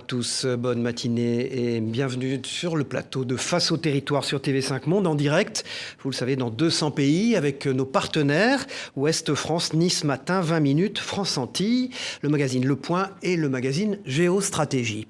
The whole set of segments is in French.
tous, bonne matinée et bienvenue sur le plateau de Face au territoire sur TV5 Monde en direct. Vous le savez, dans 200 pays avec nos partenaires Ouest France, Nice Matin, 20 minutes, France Antilles, le magazine Le Point et le magazine Géostratégie.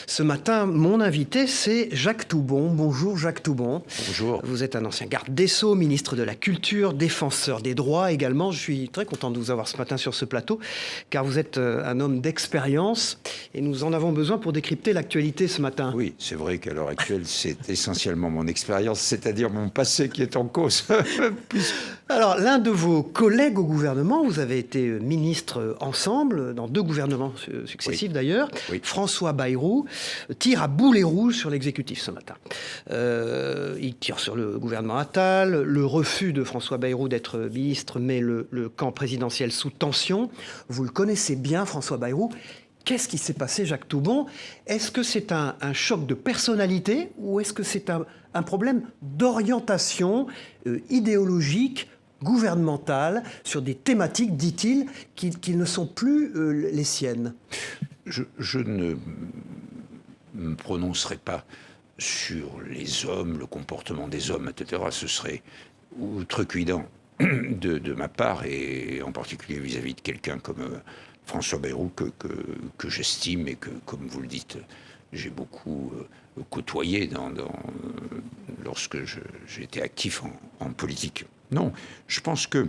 Ce matin, mon invité, c'est Jacques Toubon. Bonjour Jacques Toubon. Bonjour. Vous êtes un ancien garde des Sceaux, ministre de la Culture, défenseur des droits également. Je suis très content de vous avoir ce matin sur ce plateau, car vous êtes un homme d'expérience et nous en avons besoin pour décrypter l'actualité ce matin. Oui, c'est vrai qu'à l'heure actuelle, c'est essentiellement mon expérience, c'est-à-dire mon passé qui est en cause. Alors, l'un de vos collègues au gouvernement, vous avez été ministre ensemble, dans 2 gouvernements successifs d'ailleurs, François Bayrou, tire à boulet rouge sur l'exécutif ce matin. Il tire sur le gouvernement Attal, le refus de François Bayrou d'être ministre met le camp présidentiel sous tension. Vous le connaissez bien, François Bayrou. Qu'est-ce qui s'est passé, Jacques Toubon? Est-ce que c'est un choc de personnalité ou est-ce que c'est un problème d'orientation idéologique, gouvernementale, sur des thématiques, dit-il, qui ne sont plus les siennes? Je ne me prononcerai pas sur les hommes, le comportement des hommes, etc. Ce serait outrecuidant de ma part, et en particulier vis-à-vis de quelqu'un comme François Bayrou, que j'estime et que, comme vous le dites, j'ai beaucoup côtoyé lorsque j'étais actif en politique. Non, je pense que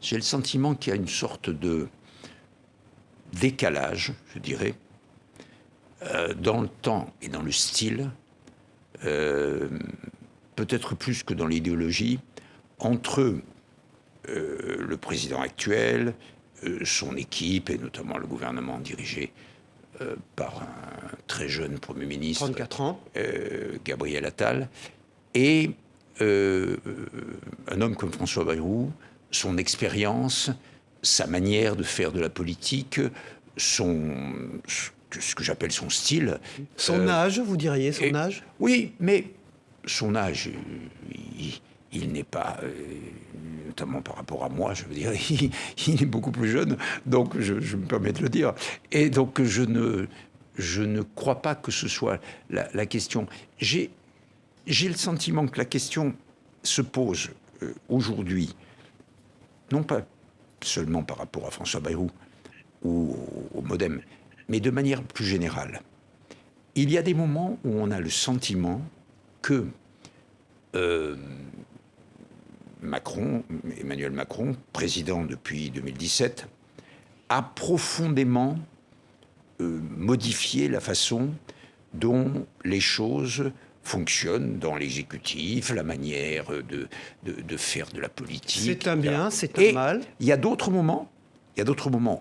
j'ai le sentiment qu'il y a une sorte de décalage, je dirais, dans le temps et dans le style, peut-être plus que dans l'idéologie, entre le président actuel, son équipe, et notamment le gouvernement dirigé par un très jeune Premier ministre, 34 ans, Gabriel Attal, et un homme comme François Bayrou, son expérience, sa manière de faire de la politique, ce que j'appelle son style. Son âge, vous diriez, son âge? Oui, mais son âge, il n'est pas, notamment par rapport à moi, je veux dire, il est beaucoup plus jeune, donc je me permets de le dire. Et donc je ne crois pas que ce soit la question. J'ai le sentiment que la question se pose aujourd'hui, non pas seulement par rapport à François Bayrou ou au MoDem, mais de manière plus générale. Il y a des moments où on a le sentiment que Emmanuel Macron, président depuis 2017, a profondément modifié la façon dont les choses fonctionnent dans l'exécutif, la manière de faire de la politique. C'est un bien, c'est un mal. Il y a d'autres moments,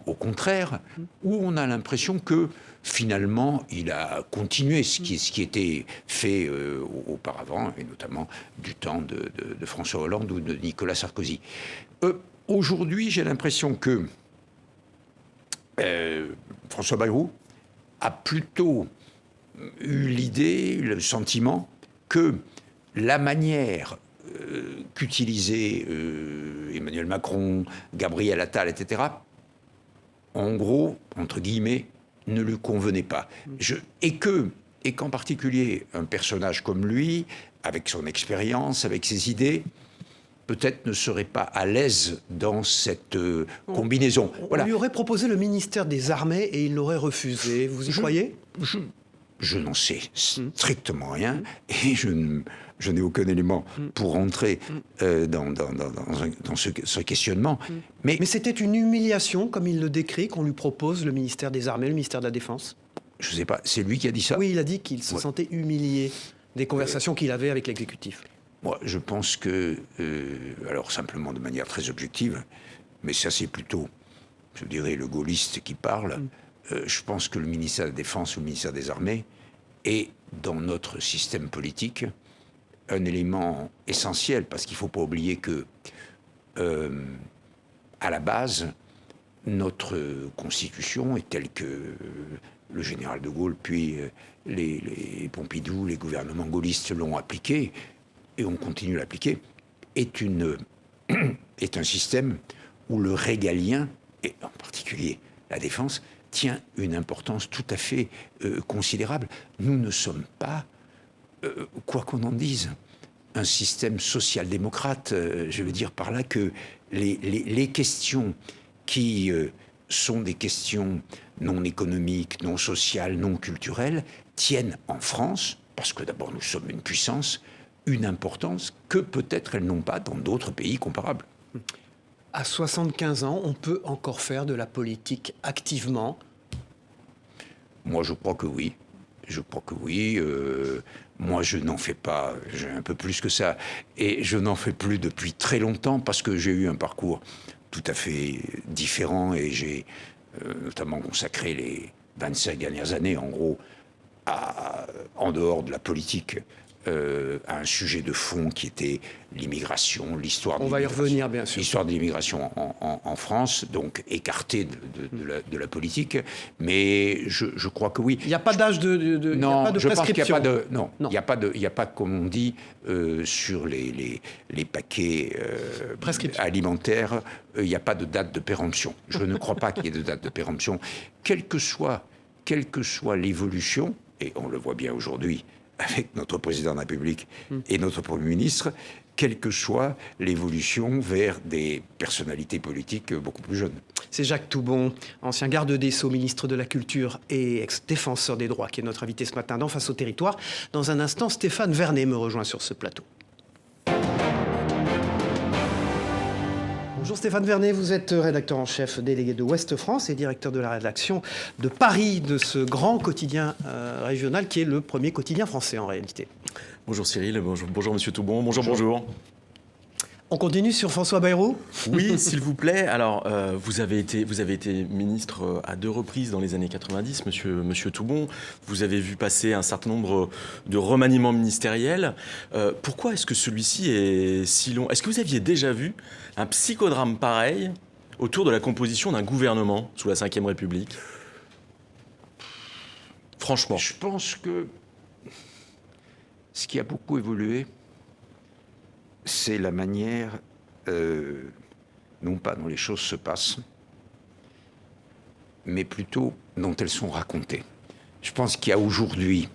au contraire, où on a l'impression que finalement, il a continué ce qui était fait auparavant, et notamment du temps de François Hollande ou de Nicolas Sarkozy. Aujourd'hui, j'ai l'impression que François Bayrou a plutôt eu l'idée, le sentiment que la manière qu'utilisaient Emmanuel Macron, Gabriel Attal, etc., en gros, entre guillemets, ne lui convenait pas. Et qu'en particulier, un personnage comme lui, avec son expérience, avec ses idées, peut-être ne serait pas à l'aise dans cette combinaison. On lui aurait proposé le ministère des Armées et il l'aurait refusé. Vous y croyez? Je n'en sais strictement rien et je n'ai aucun élément pour rentrer dans ce questionnement. Mais c'était une humiliation, comme il le décrit, qu'on lui propose le ministère des Armées, le ministère de la Défense? Je ne sais pas, c'est lui qui a dit ça? Oui, il a dit qu'il se sentait humilié des conversations qu'il avait avec l'exécutif. Moi, je pense que, alors simplement de manière très objective, mais ça c'est plutôt, je dirais, le gaulliste qui parle, je pense que le ministère de la Défense ou le ministère des Armées est, dans notre système politique, un élément essentiel, parce qu'il ne faut pas oublier que, à la base, notre Constitution est telle que le général de Gaulle, puis les Pompidou, les gouvernements gaullistes l'ont appliquée, et on continue à l'appliquer, est un système où le régalien, et en particulier la défense, tient une importance tout à fait considérable. Nous ne sommes pas, quoi qu'on en dise, un système social-démocrate. Je veux dire par là que les questions qui sont des questions non économiques, non sociales, non culturelles, tiennent en France, parce que d'abord nous sommes une puissance, une importance que peut-être elles n'ont pas dans d'autres pays comparables. À 75 ans, on peut encore faire de la politique activement? Moi, je crois que oui. Je crois que oui. Moi, je n'en fais pas, j'ai un peu plus que ça. Et je n'en fais plus depuis très longtemps parce que j'ai eu un parcours tout à fait différent et j'ai notamment consacré les 25 dernières années, en gros, en dehors de la politique, à un sujet de fond qui était l'immigration, l'histoire de l'immigration. On va y revenir, bien sûr. L'histoire de l'immigration en France, donc écartée de la politique. Mais je crois que oui. Il n'y a pas d'âge de non, il y a pas de je pense qu'il n'y a pas de... Non. Il n'y a pas, comme on dit, sur les paquets alimentaires, il n'y a pas de date de péremption. Je ne crois pas qu'il y ait de date de péremption. Quelle que soit l'évolution, et on le voit bien aujourd'hui, avec notre président de la République et notre Premier ministre, quelle que soit l'évolution vers des personnalités politiques beaucoup plus jeunes. C'est Jacques Toubon, ancien garde des Sceaux, ministre de la Culture et ex-défenseur des droits, qui est notre invité ce matin dans Face au territoire. Dans un instant, Stéphane Vernet me rejoint sur ce plateau. Bonjour Stéphane Vernet, vous êtes rédacteur en chef délégué de Ouest France et directeur de la rédaction de Paris, de ce grand quotidien régional qui est le premier quotidien français en réalité. Bonjour Cyril, bonjour Monsieur Toubon, bonjour. On continue sur François Bayrou ? Oui, s'il vous plaît. Alors, vous avez été ministre à 2 reprises dans les années 90, Monsieur Toubon. Vous avez vu passer un certain nombre de remaniements ministériels. Pourquoi est-ce que celui-ci est si long ? Est-ce que vous aviez déjà vu un psychodrame pareil autour de la composition d'un gouvernement sous la Ve République ? Franchement. Je pense que ce qui a beaucoup évolué, c'est la manière, non pas dont les choses se passent, mais plutôt dont elles sont racontées. Je pense qu'il y a aujourd'hui,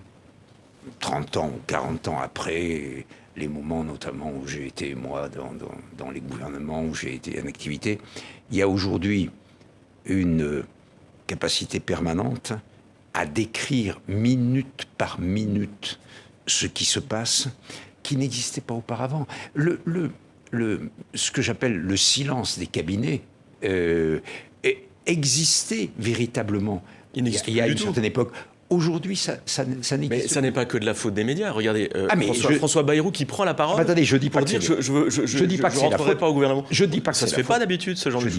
30 ans ou 40 ans après, les moments notamment où j'ai été, moi, dans les gouvernements, où j'ai été en activité, il y a aujourd'hui une capacité permanente à décrire minute par minute ce qui se passe, qui n'existait pas auparavant. Ce que j'appelle le silence des cabinets existait véritablement il y a une certaine époque. Aujourd'hui, ça n'existe pas. Mais ça n'est pas que de la faute des médias. Regardez, François Bayrou qui prend la parole. Attendez, je dis pas pour dire je dis pas que c'est la faute. Pas au gouvernement. Je dis pas que ça se fait pas d'habitude ce genre de choses.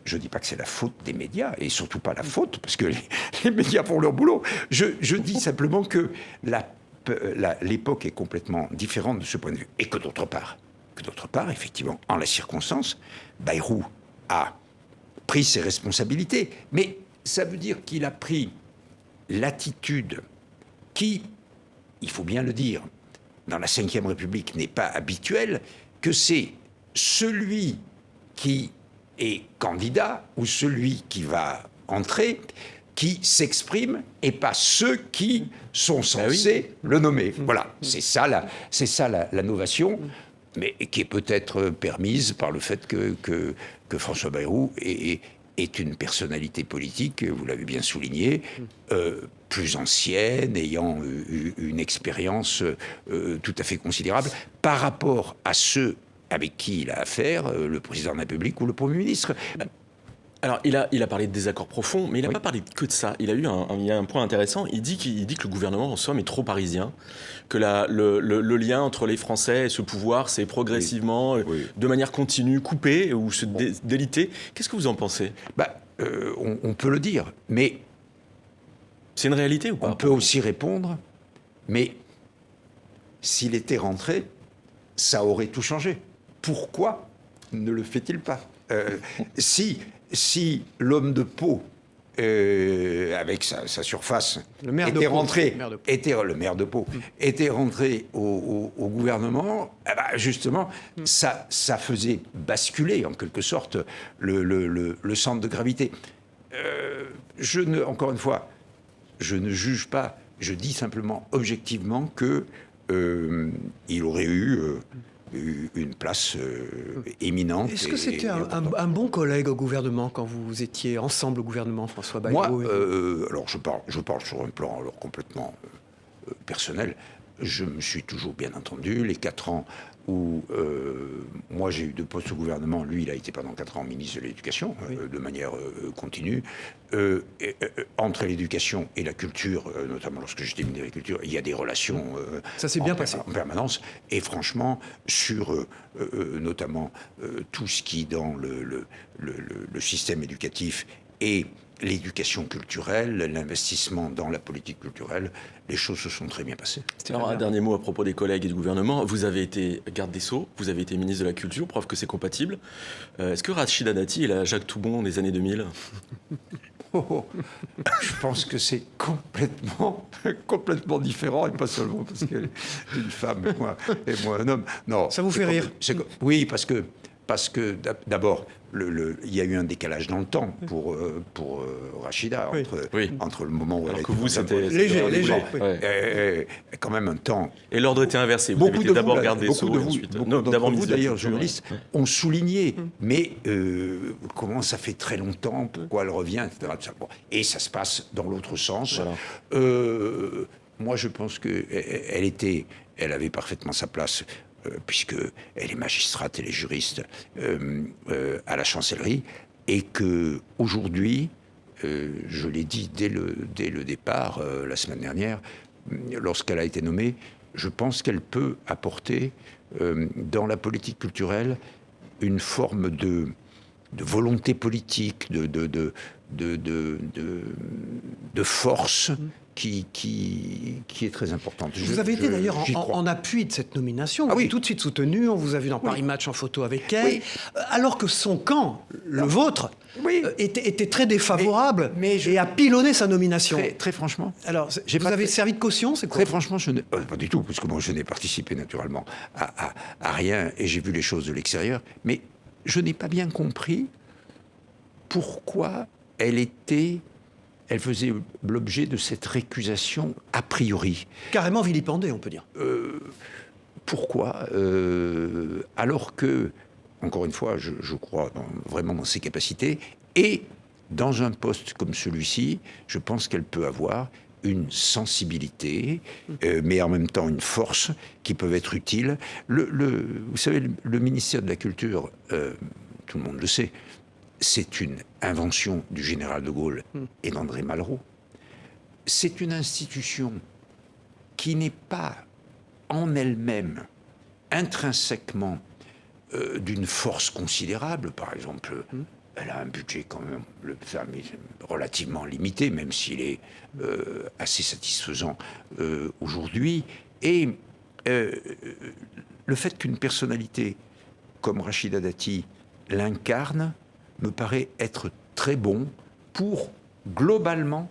Je dis pas que c'est la faute des médias et surtout pas la faute parce que les médias font leur boulot. Je dis simplement que l'époque est complètement différente de ce point de vue et que d'autre part, effectivement, en la circonstance, Bayrou a pris ses responsabilités, mais ça veut dire qu'il a pris l'attitude qui, il faut bien le dire, dans la Ve République n'est pas habituelle, que c'est celui qui est candidat ou celui qui va entrer qui s'exprime et pas ceux qui sont censés le nommer. Voilà, c'est ça la novation, mais qui est peut-être permise par le fait que François Bayrou est une personnalité politique, vous l'avez bien souligné, plus ancienne, ayant eu une expérience tout à fait considérable par rapport à ceux avec qui il a affaire, le président de la République ou le Premier ministre. Alors, il a parlé de désaccords profonds, mais il n'a pas parlé que de ça. Il y a un point intéressant. Il dit que le gouvernement, en somme, est trop parisien, que le lien entre les Français et ce pouvoir s'est progressivement, de manière continue, coupé ou se délité. Qu'est-ce que vous en pensez ? On peut le dire, mais... C'est une réalité ou pas ? On peut aussi répondre, mais s'il était rentré, ça aurait tout changé. Pourquoi ne le fait-il pas ? Si l'homme de Pau, avec sa surface, le maire était rentré au gouvernement, justement, ça faisait basculer en quelque sorte le centre de gravité. encore une fois, je ne juge pas, je dis simplement objectivement que il aurait eu une place éminente. Est-ce que c'était un bon collègue au gouvernement quand vous étiez ensemble au gouvernement, François Bayrou? Moi, alors je parle sur un plan alors, complètement personnel. Je me suis toujours bien entendu. Les 4 ans où moi j'ai eu 2 postes au gouvernement, lui il a été pendant 4 ans ministre de l'Éducation, de manière continue. Entre l'éducation et la culture, notamment lorsque j'étais ministre de l'Agriculture, il y a des relations ça s'est bien passé en permanence. Et franchement, sur notamment tout ce qui dans le système éducatif et l'éducation culturelle, l'investissement dans la politique culturelle, les choses se sont très bien passées. Alors, un dernier mot à propos des collègues et du gouvernement. Vous avez été garde des Sceaux, vous avez été ministre de la Culture, preuve que c'est compatible. Est-ce que Rachida Dati est la Jacques Toubon des années 2000 ? Je pense que c'est complètement différent, et pas seulement parce qu'elle est une femme et moi un homme. Non, ça vous fait rire? Oui, parce que d'abord, il y a eu un décalage dans le temps pour Rachida, entre le moment où elle a été... vous, c'était léger. Quand même un temps... Et l'ordre était inversé. Vous avez été d'abord garde des Sceaux, beaucoup d'entre vous, d'ailleurs, journalistes, ont souligné, mais comment ça fait très longtemps, pourquoi elle revient, etc. Et ça se passe dans l'autre sens. Voilà. Moi, je pense qu'elle avait parfaitement sa place... puisqu'elle est magistrate, elle est juriste à la chancellerie, et qu'aujourd'hui, je l'ai dit dès le départ, la semaine dernière, lorsqu'elle a été nommée, je pense qu'elle peut apporter dans la politique culturelle une forme de volonté politique, de force qui est très importante. Vous avez été d'ailleurs en appui de cette nomination. Vous avez tout de suite soutenu. On vous a vu dans Paris Match en photo avec elle. Alors que son camp, le vôtre, était très défavorable et a pilonné sa nomination. Très franchement. Alors, vous avez servi de caution, c'est quoi? Très franchement, pas du tout, parce que moi je n'ai participé naturellement à rien et j'ai vu les choses de l'extérieur. Mais je n'ai pas bien compris pourquoi elle faisait l'objet de cette récusation a priori. Carrément vilipendée, on peut dire. Pourquoi alors que, encore une fois, je crois vraiment dans ses capacités, et dans un poste comme celui-ci, je pense qu'elle peut avoir une sensibilité, mais en même temps une force qui peuvent être utiles. Vous savez, le ministère de la Culture, tout le monde le sait, c'est une invention du général de Gaulle et d'André Malraux. C'est une institution qui n'est pas en elle-même intrinsèquement d'une force considérable. Par exemple, elle a un budget quand même relativement limité, même s'il est assez satisfaisant aujourd'hui. Et le fait qu'une personnalité comme Rachida Dati l'incarne me paraît être très bon pour, globalement,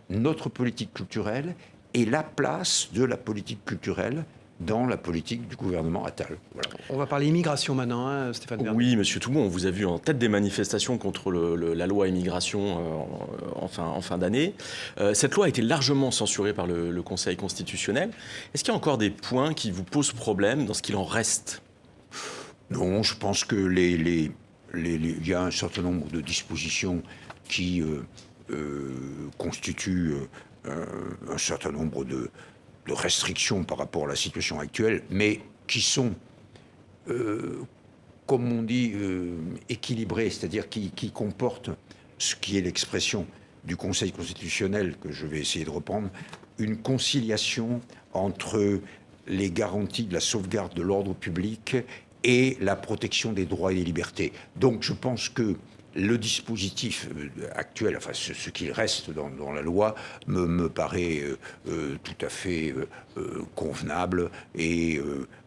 notre politique culturelle et la place de la politique culturelle dans la politique du gouvernement Attal. Voilà. On va parler immigration maintenant, hein, Stéphane Bern. Oui, monsieur Toubon, on vous a vu en tête des manifestations contre la loi immigration en fin d'année. Cette loi a été largement censurée par le Conseil constitutionnel. Est-ce qu'il y a encore des points qui vous posent problème dans ce qu'il en reste? Non, je pense que il y a un certain nombre de dispositions qui constituent un certain nombre de restrictions par rapport à la situation actuelle, mais qui sont, comme on dit, équilibrées, c'est-à-dire qui comportent ce qui est l'expression du Conseil constitutionnel, que je vais essayer de reprendre, une conciliation entre les garanties de la sauvegarde de l'ordre public et la protection des droits et des libertés. Donc je pense que le dispositif actuel, enfin ce qu'il reste dans la loi, me paraît tout à fait convenable, et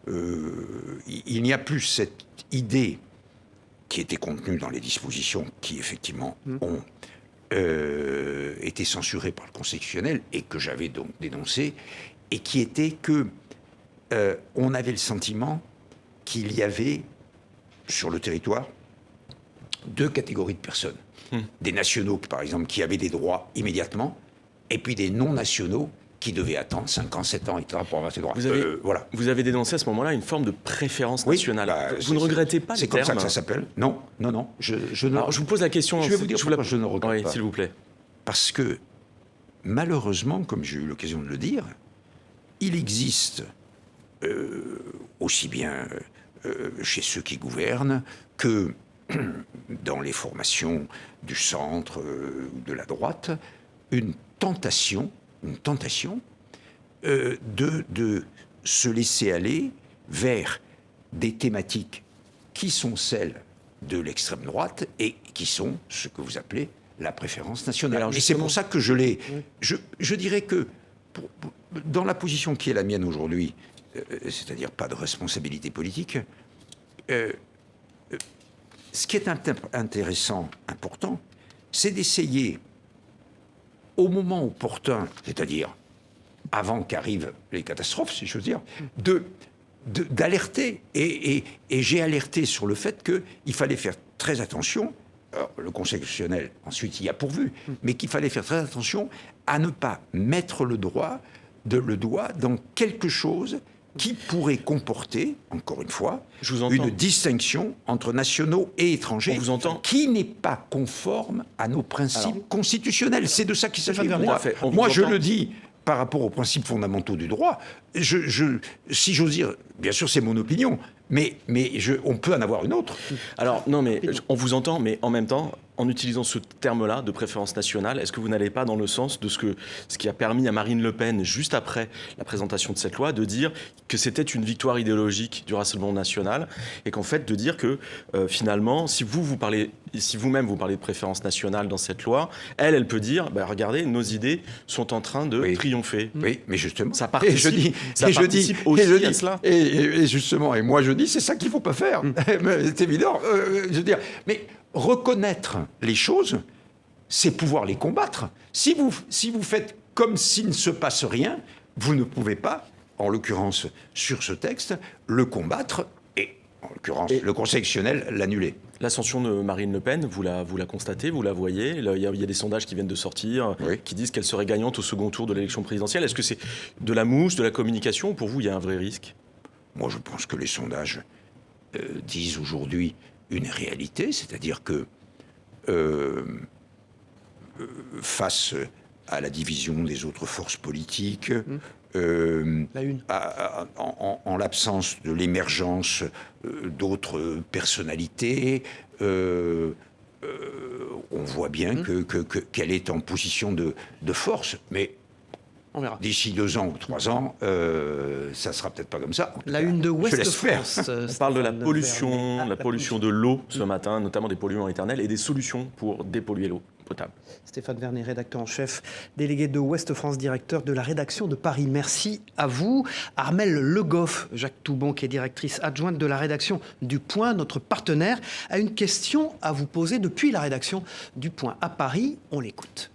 il n'y a plus cette idée qui était contenue dans les dispositions qui effectivement ont été censurées par le Conseil constitutionnel et que j'avais donc dénoncé, et qui était que on avait le sentiment qu'il y avait sur le territoire 2 catégories de personnes. Des nationaux, par exemple, qui avaient des droits immédiatement, et puis des non-nationaux qui devaient attendre 5 ans, 7 ans, etc. pour avoir ces droits. Voilà. Vous avez dénoncé à ce moment-là une forme de préférence nationale. Vous ne regrettez pas les termes ? C'est comme ça que ça s'appelle. Non. Alors, je vous pose la question. Je vais vous dire pourquoi je ne regrette pas. S'il vous plaît. Parce que, malheureusement, comme j'ai eu l'occasion de le dire, il existe, aussi bien chez ceux qui gouvernent que dans les formations du centre ou de la droite, une tentation de se laisser aller vers des thématiques qui sont celles de l'extrême droite et qui sont ce que vous appelez la préférence nationale. Alors, et c'est pour ça que je dirais que dans la position qui est la mienne aujourd'hui, c'est-à-dire pas de responsabilité politique, ce qui est intéressant, important, c'est d'essayer, au moment opportun, c'est-à-dire avant qu'arrivent les catastrophes, si je veux dire, d'alerter. Et j'ai alerté sur le fait qu'il fallait faire très attention. Alors, le Conseil constitutionnel, ensuite, y a pourvu, mais qu'il fallait faire très attention à ne pas mettre le doigt dans quelque chose qui pourrait comporter, encore une fois, une distinction entre nationaux et étrangers qui n'est pas conforme à nos principes constitutionnels. C'est de ça qu'il s'agit. Moi, je le dis par rapport aux principes fondamentaux du droit. Si j'ose dire, bien sûr, c'est mon opinion, mais on peut en avoir une autre. Alors, non, mais on vous entend, mais en même temps, en utilisant ce terme-là de préférence nationale, est-ce que vous n'allez pas dans le sens de ce qui a permis à Marine Le Pen, juste après la présentation de cette loi, de dire que c'était une victoire idéologique du Rassemblement national et qu'en fait, de dire que finalement, si vous-même vous parlez de préférence nationale dans cette loi, elle peut dire, regardez, nos idées sont en train de triompher. Oui, mais justement, ça participe aussi à cela. Et justement, et moi je dis, c'est ça qu'il ne faut pas faire. C'est évident. Je veux dire, mais reconnaître les choses, c'est pouvoir les combattre. Si vous faites comme s'il ne se passe rien, vous ne pouvez pas, en l'occurrence sur ce texte, le combattre et, en l'occurrence, le Conseil constitutionnel l'annuler. L'ascension de Marine Le Pen, vous la constatez, vous la voyez. Il y a des sondages qui viennent de sortir qui disent qu'elle serait gagnante au second tour de l'élection présidentielle. Est-ce que c'est de la mouche, de la communication, ou pour vous, il y a un vrai risque ? Moi, je pense que les sondages disent aujourd'hui une réalité, c'est-à-dire que face à la division des autres forces politiques, en l'absence de l'émergence d'autres personnalités, on voit bien qu'elle est en position de force, mais on verra. D'ici 2 ans ou 3 ans, ça sera peut-être pas comme ça. La une de Ouest France. On parle de la pollution de l'eau ce matin, notamment des polluants éternels, et des solutions pour dépolluer l'eau potable. Stéphane Vernet, rédacteur en chef, délégué de Ouest France, directeur de la rédaction de Paris. Merci à vous. Armelle Le Goff, Jacques Toubon, qui est directrice adjointe de la rédaction du Point, notre partenaire, a une question à vous poser depuis la rédaction du Point à Paris. On l'écoute.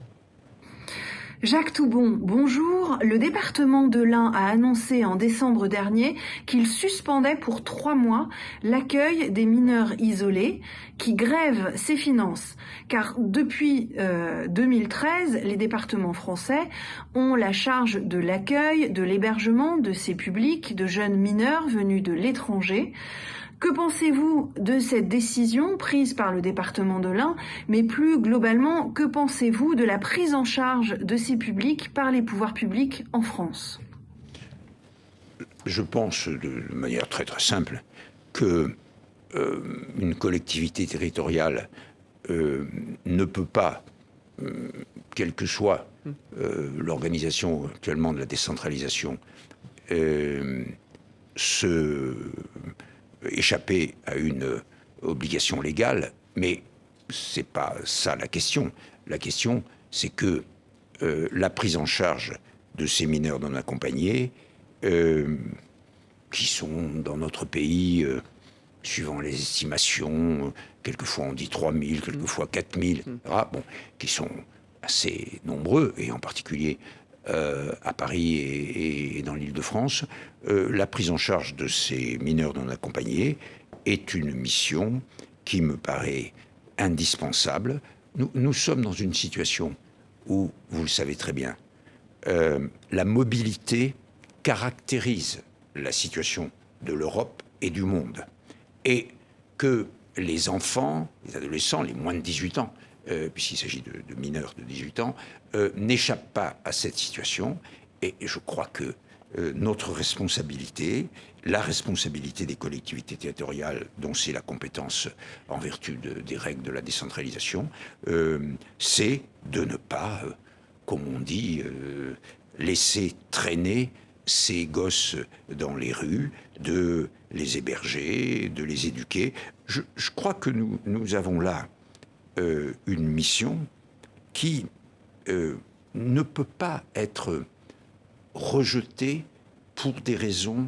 Jacques Toubon, bonjour. Le département de l'Ain a annoncé en décembre dernier qu'il suspendait pour 3 mois l'accueil des mineurs isolés qui grèvent ses finances. Car depuis 2013, les départements français ont la charge de l'accueil, de l'hébergement de ces publics de jeunes mineurs venus de l'étranger. Que pensez-vous de cette décision prise par le département de l'Ain, mais plus globalement, que pensez-vous de la prise en charge de ces publics par les pouvoirs publics en France ? Je pense de manière très très simple que une collectivité territoriale ne peut pas, quelle que soit l'organisation actuellement de la décentralisation, échapper à une obligation légale, mais c'est pas ça la question. La question, c'est que la prise en charge de ces mineurs non accompagnés, qui sont dans notre pays, suivant les estimations, quelquefois on dit 3 000, quelquefois 4 000, qui sont assez nombreux, et en particulier à Paris et dans l'Île-de-France, la prise en charge de ces mineurs non accompagnés est une mission qui me paraît indispensable nous sommes dans une situation où, vous le savez très bien, la mobilité caractérise la situation de l'Europe et du monde. Et que les enfants, les adolescents, les moins de 18 ans, puisqu'il s'agit de mineurs de 18 ans, n'échappent pas à cette situation. Et je crois que notre responsabilité, la responsabilité des collectivités territoriales, dont c'est la compétence en vertu des règles de la décentralisation, c'est de ne pas, comme on dit, laisser traîner ces gosses dans les rues, de les héberger, de les éduquer. Je crois que nous avons là une mission qui ne peut pas être rejetée pour des raisons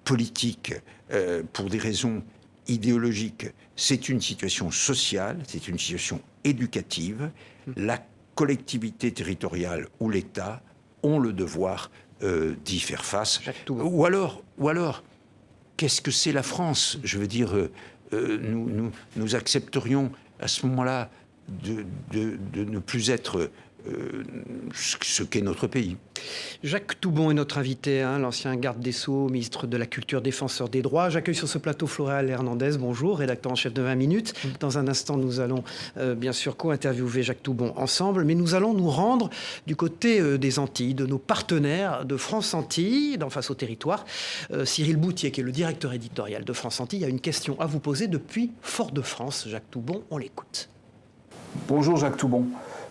politiques, pour des raisons idéologiques. C'est une situation sociale, c'est une situation éducative. La collectivité territoriale ou l'État ont le devoir d'y faire face. Ou alors, qu'est-ce que c'est la France ? Je veux dire, nous accepterions à ce moment-là de ne plus être ce qu'est notre pays. Jacques Toubon est notre invité, l'ancien garde des Sceaux, ministre de la Culture, défenseur des droits. J'accueille sur ce plateau Floréal Hernandez, bonjour, rédacteur en chef de 20 minutes. Dans un instant, nous allons bien sûr co-interviewer Jacques Toubon ensemble, mais nous allons nous rendre du côté des Antilles, de nos partenaires de France Antilles, dans Face au territoire. Cyril Boutier, qui est le directeur éditorial de France Antilles, a une question à vous poser depuis Fort-de-France. Jacques Toubon, on l'écoute. Bonjour Jacques Toubon.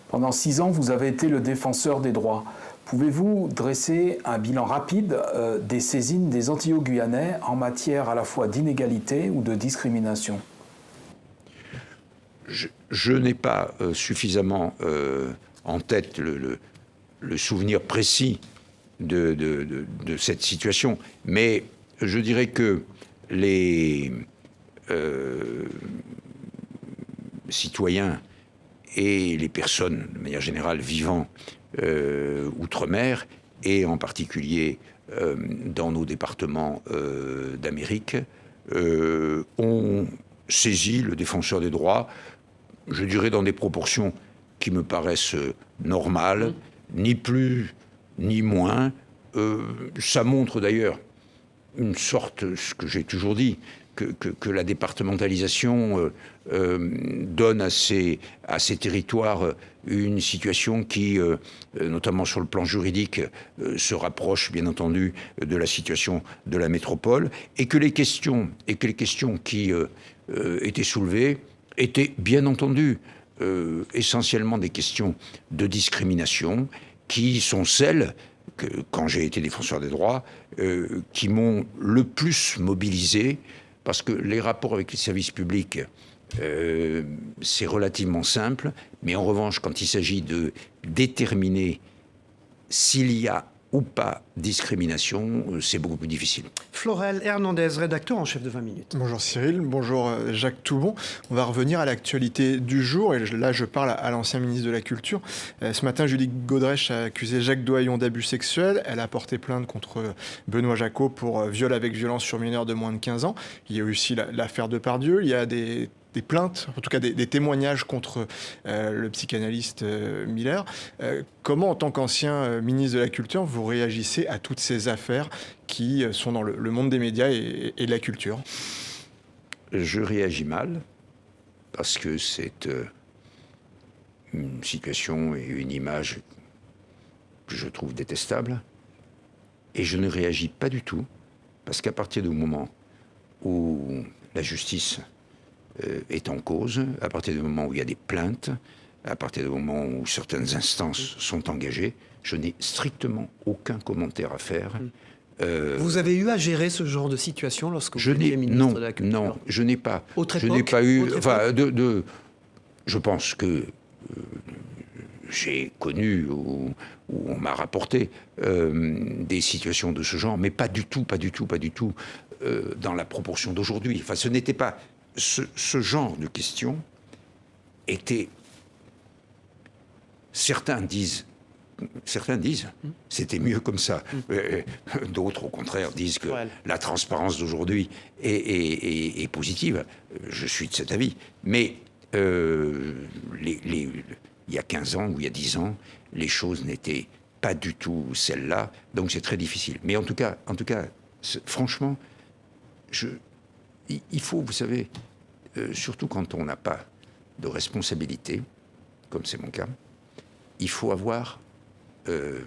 Pendant 6 ans, vous avez été le défenseur des droits. Pouvez-vous dresser un bilan rapide des saisines des Antillo-Guyanais en matière à la fois d'inégalité ou de discrimination ? Je n'ai pas suffisamment en tête le souvenir précis de cette situation, mais je dirais que les citoyens et les personnes, de manière générale, vivant outre-mer, et en particulier dans nos départements d'Amérique, ont saisi le défenseur des droits, je dirais dans des proportions qui me paraissent normales, ni plus ni moins. Ça montre d'ailleurs une sorte, ce que j'ai toujours dit, que la départementalisation donne à ces territoires une situation qui, notamment sur le plan juridique, se rapproche bien entendu de la situation de la métropole, et que les questions qui étaient soulevées étaient bien entendu essentiellement des questions de discrimination, qui sont celles que, quand j'ai été défenseur des droits, qui m'ont le plus mobilisé, parce que les rapports avec les services publics, c'est relativement simple, mais en revanche, quand il s'agit de déterminer s'il y a ou pas discrimination, c'est beaucoup plus difficile. Floréal Hernandez, rédacteur en chef de 20 minutes. Bonjour Cyril, bonjour Jacques Toubon. On va revenir à l'actualité du jour, et là je parle à l'ancien ministre de la Culture. Ce matin, Julie Godrèche a accusé Jacques Doyon d'abus sexuels. Elle a porté plainte contre Benoît Jacot pour viol avec violence sur mineur de moins de 15 ans. Il y a aussi l'affaire Depardieu. Il y a des plaintes, en tout cas des témoignages contre le psychanalyste Miller. Comment, en tant qu'ancien ministre de la Culture, vous réagissez à toutes ces affaires qui sont dans le monde des médias et de la culture ? Je réagis mal, parce que c'est une situation et une image que je trouve détestable. Et je ne réagis pas du tout, parce qu'à partir du moment où la justice est en cause, à partir du moment où il y a des plaintes, à partir du moment où certaines instances sont engagées, je n'ai strictement aucun commentaire à faire. Vous avez eu à gérer ce genre de situation lorsque vous étiez ministre de la Culture ? Non, je n'ai pas. Je n'ai pas eu. Enfin, je pense que j'ai connu ou on m'a rapporté des situations de ce genre, mais pas du tout dans la proportion d'aujourd'hui. Enfin, ce n'était pas ce genre de questions était. Certains disent, c'était mieux comme ça. D'autres, au contraire, disent que la transparence d'aujourd'hui est positive. Je suis de cet avis. Mais il y a 15 ans ou il y a 10 ans, les choses n'étaient pas du tout celles-là, donc c'est très difficile. Mais en tout cas, franchement, il faut, vous savez, surtout quand on n'a pas de responsabilité, comme c'est mon cas, il faut avoir ce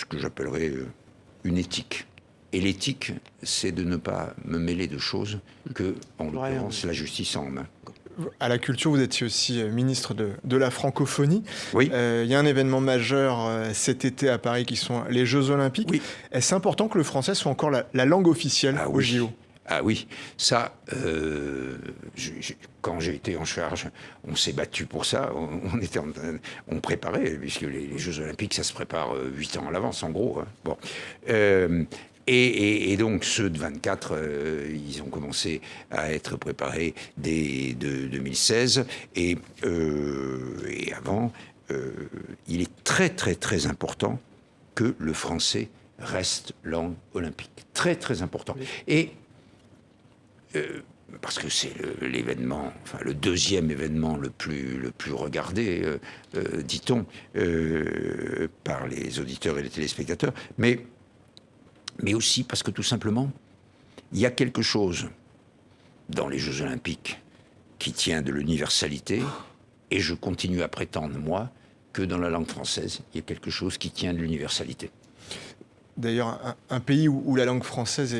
que j'appellerais une éthique. Et l'éthique, c'est de ne pas me mêler de choses que, en l'occurrence, la justice a en main. À la culture, vous étiez aussi ministre de la francophonie. Oui. Il y a un événement majeur cet été à Paris qui sont les Jeux Olympiques. Oui. Est-ce important que le français soit encore la langue officielle aux JO ? Ah oui, ça, quand j'ai été en charge, on s'est battu pour ça. On préparait, puisque les Jeux Olympiques, ça se prépare 8 ans à l'avance, en gros. Hein. Bon. Et donc, ceux de 24, ils ont commencé à être préparés dès 2016. Et avant, il est très, très, très important que le français reste langue olympique. Très, très important. Oui. Et parce que c'est l'événement, enfin le deuxième événement le plus regardé, dit-on, par les auditeurs et les téléspectateurs, mais aussi parce que tout simplement, il y a quelque chose dans les Jeux Olympiques qui tient de l'universalité, et je continue à prétendre, moi, que dans la langue française, il y a quelque chose qui tient de l'universalité. D'ailleurs, un pays où la langue française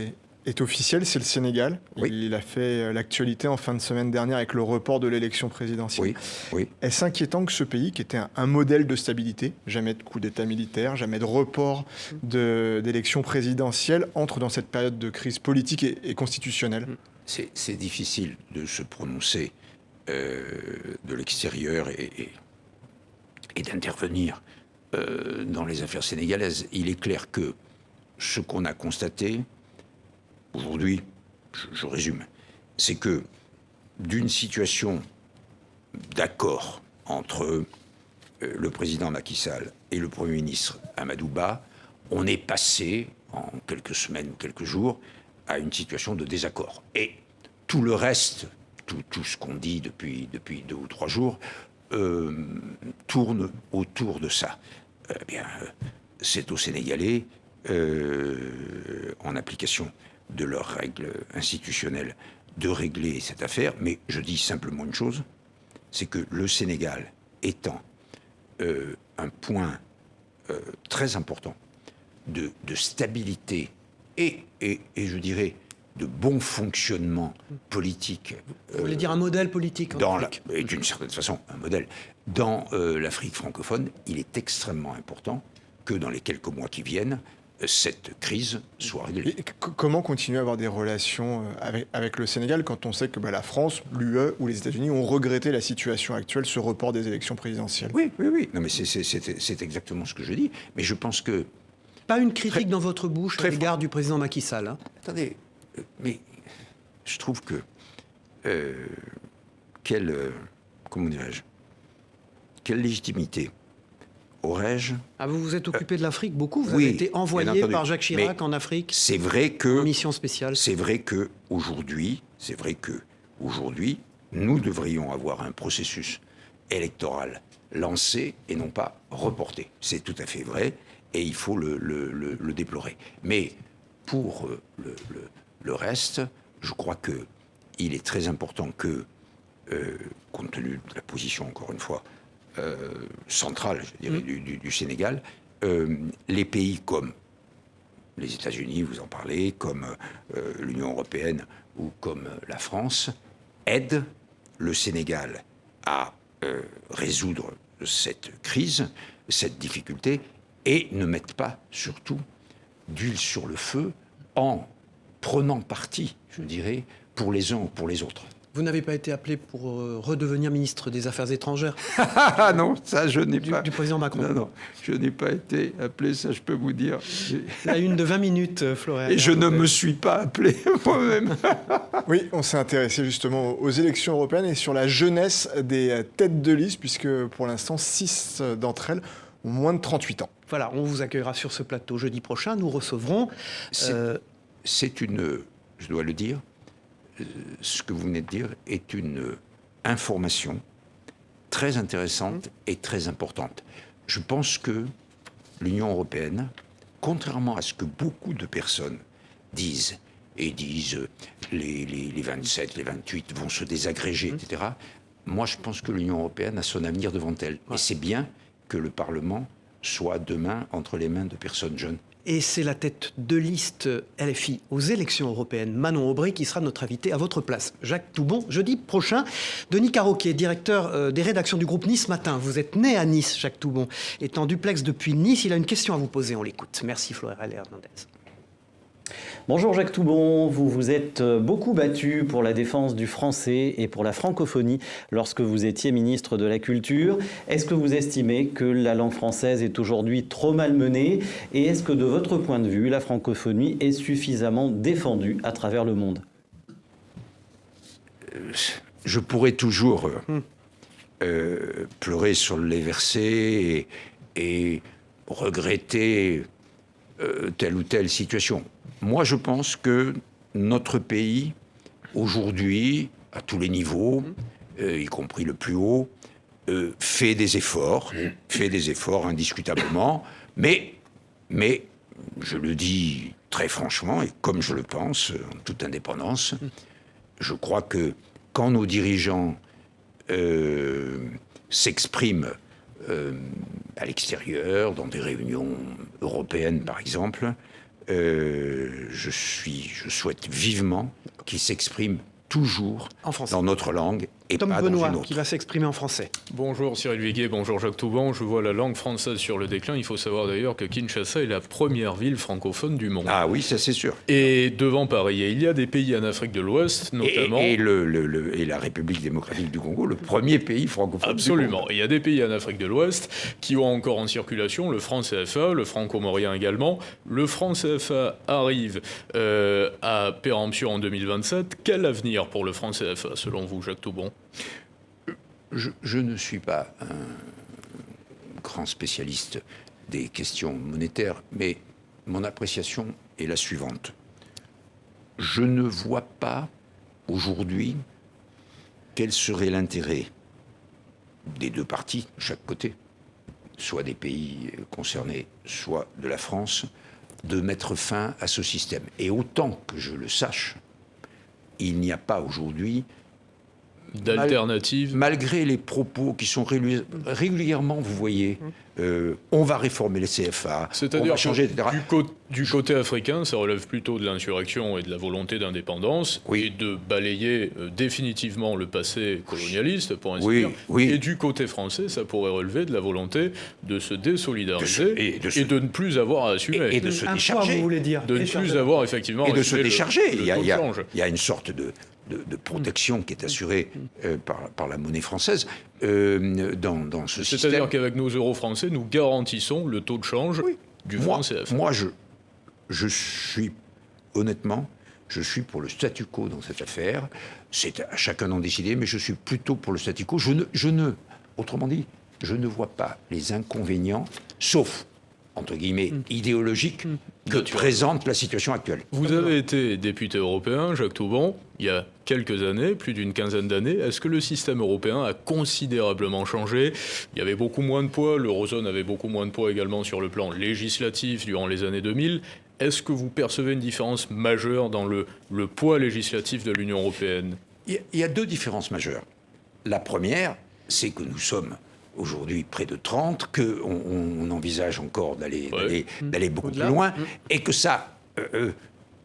est officielle, c'est le Sénégal. Oui. Il a fait l'actualité en fin de semaine dernière avec le report de l'élection présidentielle. Oui. Est-ce inquiétant que ce pays, qui était un modèle de stabilité, jamais de coup d'État militaire, jamais de report d'élection présidentielle, entre dans cette période de crise politique et constitutionnelle ? C'est difficile de se prononcer de l'extérieur et d'intervenir dans les affaires sénégalaises. Il est clair que ce qu'on a constaté aujourd'hui, je résume, c'est que d'une situation d'accord entre le président Macky Sall et le Premier ministre Amadou Ba, on est passé en quelques semaines, quelques jours, à une situation de désaccord. Et tout le reste, tout ce qu'on dit depuis 2 ou 3 jours, tourne autour de ça. C'est aux Sénégalais, en application de leurs règles institutionnelles, de régler cette affaire. Mais je dis simplement une chose, c'est que le Sénégal étant un point très important de stabilité et je dirais de bon fonctionnement politique. Vous voulez dire un modèle politique en Afrique ? D'une certaine façon, un modèle. Dans l'Afrique francophone, il est extrêmement important que dans les quelques mois qui viennent, cette crise soit réglée. Et comment continuer à avoir des relations avec le Sénégal quand on sait que la France, l'UE ou les États-Unis ont regretté la situation actuelle, ce report des élections présidentielles ? Oui. Non, mais c'est exactement ce que je dis. Mais je pense que... Pas une critique dans votre bouche à l'égard du président Macky Sall. Hein. Attendez, mais je trouve que... comment dirais-je ? Quelle légitimité aurais-je... vous vous êtes occupé de l'Afrique beaucoup. Vous avez été envoyé par Jacques Chirac en Afrique. C'est vrai que... Mission spéciale. C'est vrai que aujourd'hui, nous devrions avoir un processus électoral lancé et non pas reporté. C'est tout à fait vrai et il faut le déplorer. Mais pour le reste, je crois qu'il est très important que, compte tenu de la position, encore une fois, centrale, je dirais, du Sénégal, les pays comme les États-Unis, vous en parlez, comme l'Union européenne ou comme la France, aident le Sénégal à résoudre cette crise, cette difficulté, et ne mettent pas, surtout, d'huile sur le feu en prenant parti, je dirais, pour les uns ou pour les autres. Vous n'avez pas été appelé pour redevenir ministre des Affaires étrangères ? Ah non, ça je n'ai pas. Du président Macron ? Non, je n'ai pas été appelé, ça je peux vous dire. La une de 20 minutes, Florian. Et je ne me suis pas appelé moi-même. Oui, on s'est intéressé justement aux élections européennes et sur la jeunesse des têtes de liste, puisque pour l'instant, 6 d'entre elles ont moins de 38 ans. Voilà, on vous accueillera sur ce plateau jeudi prochain. Nous recevrons... C'est une... Je dois le dire, ce que vous venez de dire est une information très intéressante et très importante. Je pense que l'Union européenne, contrairement à ce que beaucoup de personnes disent, les 27, les 28 vont se désagréger, etc. Moi, je pense que l'Union européenne a son avenir devant elle. Et c'est bien que le Parlement soit demain entre les mains de personnes jeunes. Et c'est la tête de liste LFI aux élections européennes, Manon Aubry, qui sera notre invité à votre place. Jacques Toubon, jeudi prochain. Denis Carroquet, directeur des rédactions du groupe Nice Matin. Vous êtes né à Nice, Jacques Toubon. Étant duplex depuis Nice, il a une question à vous poser. On l'écoute. Merci, Floréal Hernandez. Bonjour Jacques Toubon, vous vous êtes beaucoup battu pour la défense du français et pour la francophonie lorsque vous étiez ministre de la Culture. Est-ce que vous estimez que la langue française est aujourd'hui trop malmenée et est-ce que de votre point de vue, la francophonie est suffisamment défendue à travers le monde ? Je pourrais toujours pleurer sur les versets et regretter telle ou telle situation. Moi, je pense que notre pays, aujourd'hui, à tous les niveaux, y compris le plus haut, fait des efforts indiscutablement, mais, je le dis très franchement, et comme je le pense, en toute indépendance, je crois que quand nos dirigeants s'expriment à l'extérieur, dans des réunions européennes par exemple, je souhaite vivement qu'ils s'expriment toujours dans notre langue et Tom pas Benoît, dans une autre. qui va s'exprimer en français. Bonjour Cyril Viguier, bonjour Jacques Toubon. Je vois la langue française sur le déclin. Il faut savoir d'ailleurs que Kinshasa est la première ville francophone du monde. Ah oui, ça c'est sûr. Et devant Paris, il y a des pays en Afrique de l'Ouest, notamment... Et la République démocratique du Congo, le premier pays francophone Absolument. du monde. Il y a des pays en Afrique de l'Ouest qui ont encore en circulation le franc CFA, le franc comorien également. Le franc CFA arrive à péremption en 2027. Quel avenir pour le franc CFA, selon vous, Jacques Toubon ? Je ne suis pas un grand spécialiste des questions monétaires, mais mon appréciation est la suivante. Je ne vois pas aujourd'hui quel serait l'intérêt des deux parties, de chaque côté, soit des pays concernés, soit de la France, de mettre fin à ce système. Et autant que je le sache, il n'y a pas aujourd'hui d'alternatives. Malgré les propos qui sont régulièrement, vous voyez, on va réformer les CFA, c'est-à-dire on va changer, etc. Du côté africain, ça relève plutôt de l'insurrection et de la volonté d'indépendance, et de balayer définitivement le passé colonialiste, pour ainsi dire. Et du côté français, ça pourrait relever de la volonté de se désolidariser et de ne plus avoir à assumer. Et de se décharger. Vous voulez dire. De ne plus avoir effectivement à assumer. Et de se décharger. Il y a une sorte de protection qui est assurée par la monnaie française dans ce système. C'est-à-dire qu'avec nos euros français, nous garantissons le taux de change du franc CFA. Moi, je suis, honnêtement, je suis pour le statu quo dans cette affaire. C'est à chacun d'en décider, mais je suis plutôt pour le statu quo. Autrement dit, je ne vois pas les inconvénients, sauf entre guillemets, idéologique que présente la situation actuelle. Vous avez été député européen, Jacques Toubon, il y a quelques années, plus d'une quinzaine d'années. Est-ce que le système européen a considérablement changé ? Il y avait beaucoup moins de poids, l'eurozone avait beaucoup moins de poids également sur le plan législatif durant les années 2000. Est-ce que vous percevez une différence majeure dans le poids législatif de l'Union européenne ? Il y a deux différences majeures. La première, c'est que nous sommes aujourd'hui près de 30, qu'on envisage encore d'aller beaucoup plus loin, et que ça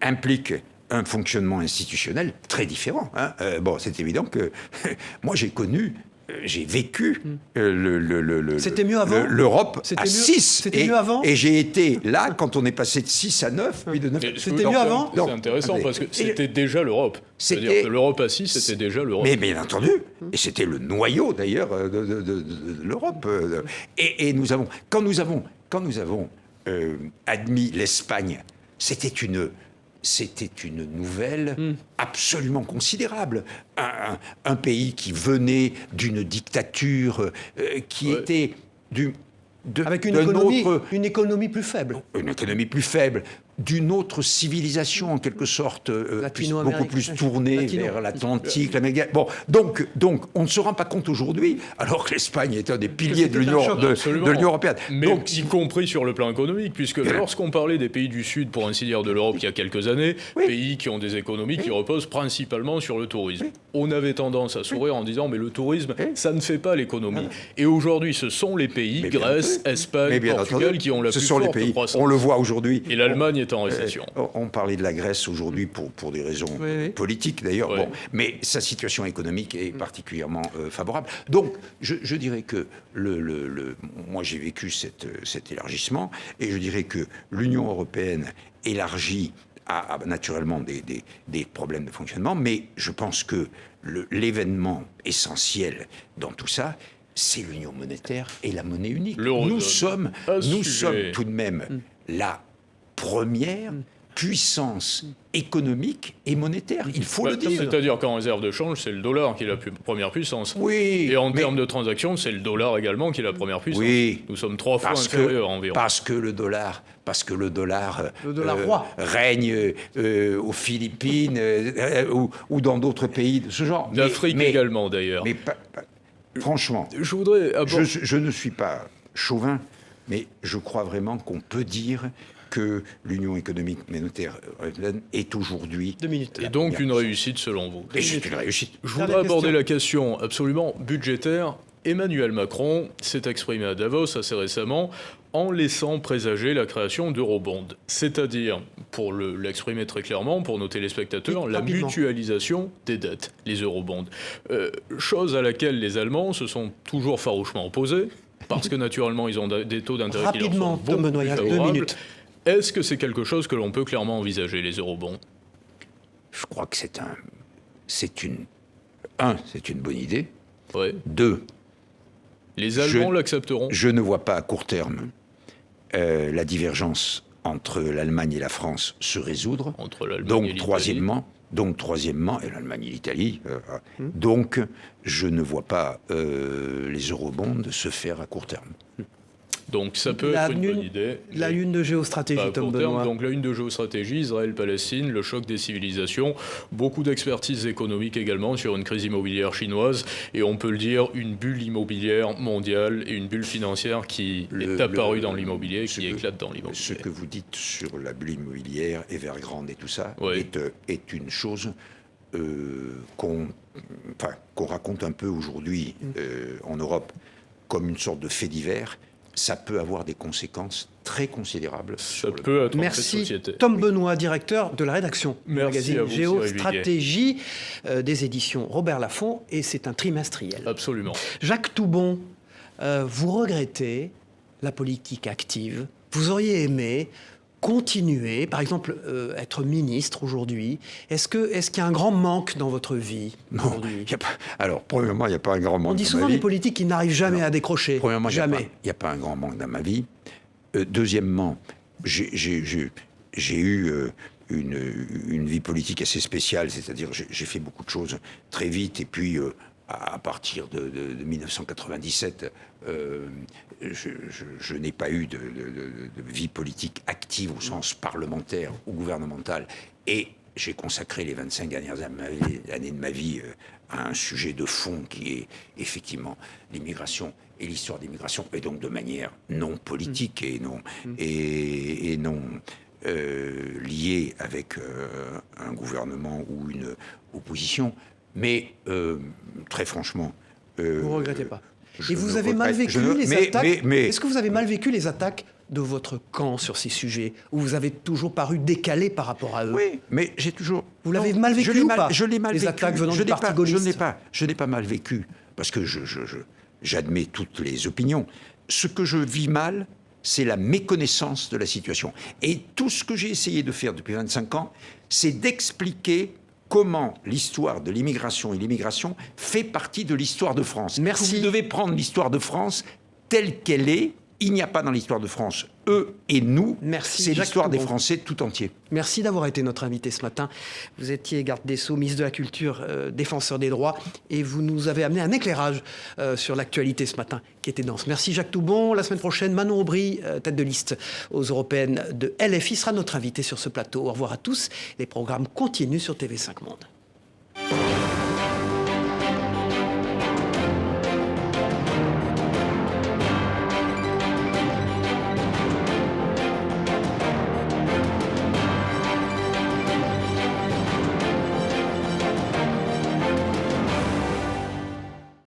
implique un fonctionnement institutionnel très différent. C'est évident que moi j'ai vécu C'était mieux avant l'Europe à 6. C'était mieux avant et j'ai été là quand on est passé de 6 à 9, puis de 9. C'était mieux avant. C'est intéressant parce que c'était déjà l'Europe. C'est-à-dire que l'Europe à 6, c'était déjà l'Europe. Mais bien entendu, et c'était le noyau d'ailleurs de l'Europe. Et quand nous avons admis l'Espagne, c'était une nouvelle absolument considérable. Un pays qui venait d'une dictature qui était avec une économie plus faible. Une économie plus faible, d'une autre civilisation, en quelque sorte, beaucoup plus tournée vers l'Atlantique, l'Amérique. Bon, donc, on ne se rend pas compte aujourd'hui, alors que l'Espagne est un des piliers de l'Union européenne. Mais donc, y compris sur le plan économique, puisque lorsqu'on parlait des pays du Sud, pour ainsi dire, de l'Europe il y a quelques années, pays qui ont des économies qui reposent principalement sur le tourisme. On avait tendance à sourire en disant, mais le tourisme, ça ne fait pas l'économie. Et aujourd'hui, ce sont les pays, Grèce, Espagne, Portugal, qui ont la plus forte croissance. On le voit aujourd'hui. Et l'Allemagne est en récession. On parlait de la Grèce aujourd'hui pour des raisons politiques d'ailleurs, bon, mais sa situation économique est particulièrement favorable. Donc je dirais que moi j'ai vécu cet élargissement et je dirais que l'Union européenne élargie a naturellement des problèmes de fonctionnement, mais je pense que l'événement essentiel dans tout ça, c'est l'union monétaire et la monnaie unique. Nous sommes tout de même la première puissance économique et monétaire, il faut le dire. C'est-à-dire qu'en réserve de change, c'est le dollar qui est la première puissance. Oui. Et en termes de transactions, c'est le dollar également qui est la première puissance. Oui. Nous sommes 3 fois inférieurs environ. Parce que le dollar roi règne aux Philippines ou dans d'autres pays de ce genre. D'Afrique également d'ailleurs. Mais franchement, je ne suis pas chauvin, mais je crois vraiment qu'on peut dire que l'Union économique monétaire européenne est aujourd'hui... 2 minutes. Et donc une réussite selon vous. Et c'est une réussite. Je voudrais aborder la question absolument budgétaire. Emmanuel Macron s'est exprimé à Davos assez récemment en laissant présager la création d'eurobonds. C'est-à-dire, pour l'exprimer très clairement, pour nos téléspectateurs, la mutualisation des dettes, les eurobonds. Chose à laquelle les Allemands se sont toujours farouchement opposés, parce que naturellement ils ont des taux d'intérêt qui leur sont beaucoup plus favorables. 2 minutes. Est-ce que c'est quelque chose que l'on peut clairement envisager, les eurobonds ? Je crois que c'est une bonne idée. Ouais. 2, les Allemands l'accepteront. Je ne vois pas à court terme la divergence entre l'Allemagne et la France se résoudre. Entre l'Allemagne et l'Italie. Donc, troisièmement, et l'Allemagne et l'Italie. Donc, je ne vois pas les eurobonds se faire à court terme. Donc ça peut être une bonne idée. La une de géostratégie, Tom Benoît. Donc la une de géostratégie, Israël-Palestine, le choc des civilisations, beaucoup d'expertise économique également sur une crise immobilière chinoise, et on peut le dire, une bulle immobilière mondiale et une bulle financière qui est apparue dans l'immobilier, qui éclate dans l'immobilier. Ce que vous dites sur la bulle immobilière, Evergrande et tout ça, est une chose qu'on raconte un peu aujourd'hui en Europe comme une sorte de fait divers. Ça peut avoir des conséquences très considérables. Merci Tom Benoît, directeur de la rédaction du magazine Géostratégie des éditions Robert Laffont, et c'est un trimestriel. Absolument. Jacques Toubon, vous regrettez la politique active. Vous auriez aimé continuer, par exemple, être ministre aujourd'hui. Est-ce qu'il y a un grand manque dans votre vie aujourd'hui ? Alors, premièrement, il n'y a pas un grand manque. On dit souvent des politiques qui n'arrivent jamais à décrocher. Premièrement, jamais. Il n'y a pas un grand manque dans ma vie. Deuxièmement, j'ai eu une vie politique assez spéciale, c'est-à-dire j'ai fait beaucoup de choses très vite, et puis à partir de 1997, je n'ai pas eu de vie politique active au sens parlementaire ou gouvernemental, et j'ai consacré les 25 dernières années de ma vie à un sujet de fond qui est effectivement l'immigration et l'histoire de l'immigration, et donc de manière non politique et non liée avec un gouvernement ou une opposition. Mais très franchement... vous ne regrettez pas. Et vous avez mal vécu les attaques. Est-ce que vous avez mal vécu les attaques de votre camp sur ces sujets, où vous avez toujours paru décalé par rapport à eux? Oui, mais j'ai toujours... Vous l'avez mal vécu ou pas? Je l'ai mal vécu. Les attaques venant du parti gaulliste. Je n'ai pas mal vécu, parce que j'admets toutes les opinions. Ce que je vis mal, c'est la méconnaissance de la situation. Et tout ce que j'ai essayé de faire depuis 25 ans, c'est d'expliquer comment l'histoire de l'immigration et l'immigration fait partie de l'histoire de France. Merci. Vous devez prendre l'histoire de France telle qu'elle est Il n'y a pas dans l'histoire de France eux et nous. Merci. C'est Jacques l'histoire des Toubon. Français tout entier. Merci d'avoir été notre invité ce matin. Vous étiez garde des Sceaux, ministre de la Culture, défenseur des droits, et vous nous avez amené un éclairage sur l'actualité ce matin, qui était dense. Merci Jacques Toubon. La semaine prochaine, Manon Aubry, tête de liste aux européennes de LFI, sera notre invité sur ce plateau. Au revoir à tous. Les programmes continuent sur TV5 Monde.